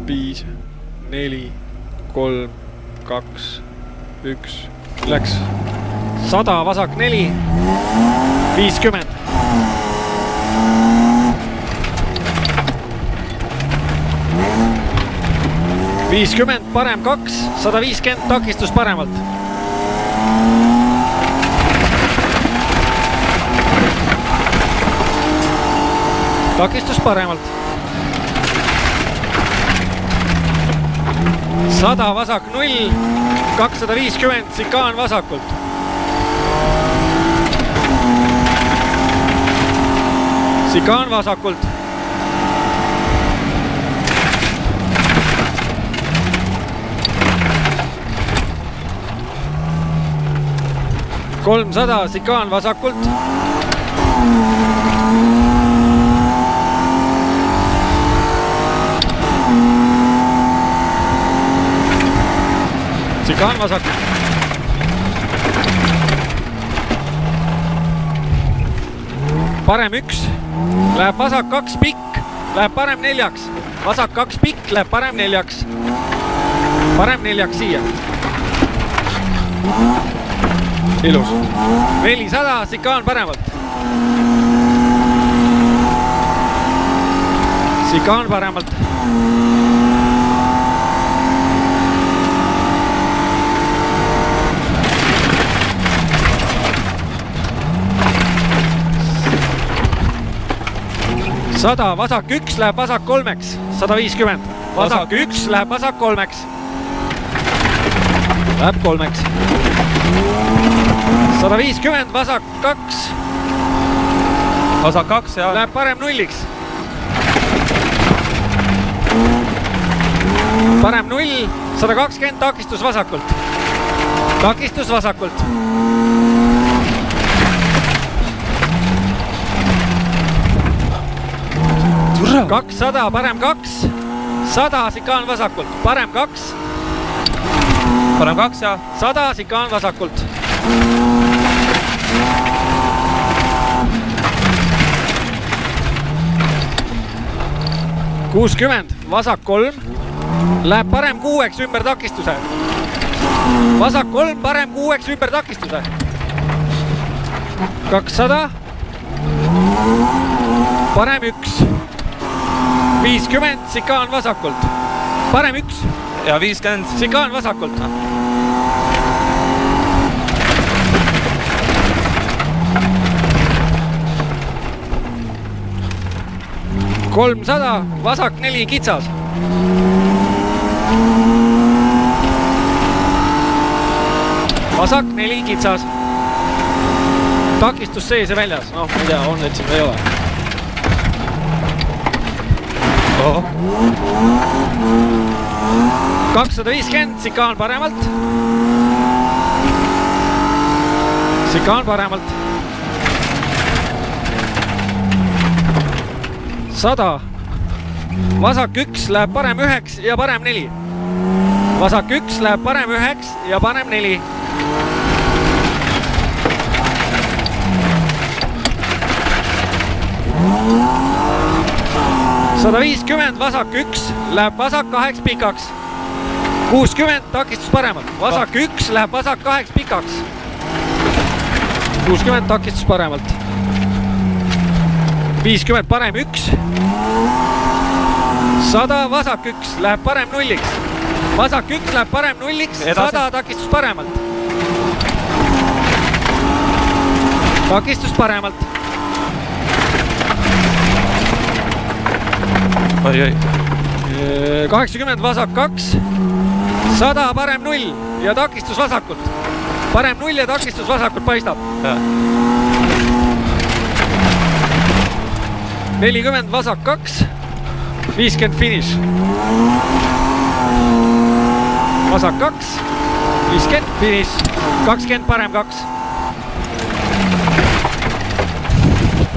5, 4, 3, 2, 1. Läks 100, vasak 4, 50. Parem 2, 150, takistus paremalt. Takistus paremalt. 100, vasak 0, 250, sikaan vasakult. Sikaan vasakult. 300, sikaan vasakult. Sikaan vasakult. Parem 1, läheb vasak 2 pikk, läheb parem 4. Vasak 2 pikk, läheb parem 4. Parem 4 siia. Ilus. 400, sikaan paremalt. Sikaan paremalt. Sada, vasak 1 läheb vasak 3, 150. Vasak 1 läheb vasak 3. Läheb 3. 150, vasak 2. Vasak 2, jah. Läheb parem 0. Parem 0, 120, takistus vasakult. Takistus vasakult. 200, parem 2. 100, sikaan vasakult. Parem 2. Parem 2, jah. 100, sikaan vasakult. $60, vasak 3. Läheb parem 6 ümber takistuse. Vasak 3, parem 6 ümber takistuse. 200. Parem 1. 50, sikaan vasakult. Parem 1. Ja 50. Sikaan vasakult. 300, vasak 4 kitsas. Vasak 4 kitsas. Takistus sees ja väljas. Noh, ma ei tea, on need siin või ei ole. 250, sikaan paremalt. Sikaan paremalt. 100. Vasak 1 läheb parem 9 ja parem 4. Vasak 1 läheb parem 9 ja parem 4. $150, vasak 1 läheb vasak 2 pikaks. 60, takistus paremalt. Vasak 1 läheb vasak 2 pikaks. 60, takistus paremalt. 50, parem 1. 100, vasak 1 läheb parem 0. Vasak 1 läheb parem 0. 100, takistus paremalt. Takistus paremalt. Oi. 80, vasak 2. 100, parem 0 ja takistus vasakult. Parem 0 ja takistus vasakult paistab. 40, vasak 2. 50 finiš. Vasak 2. 50 finiš. 20, parem 2.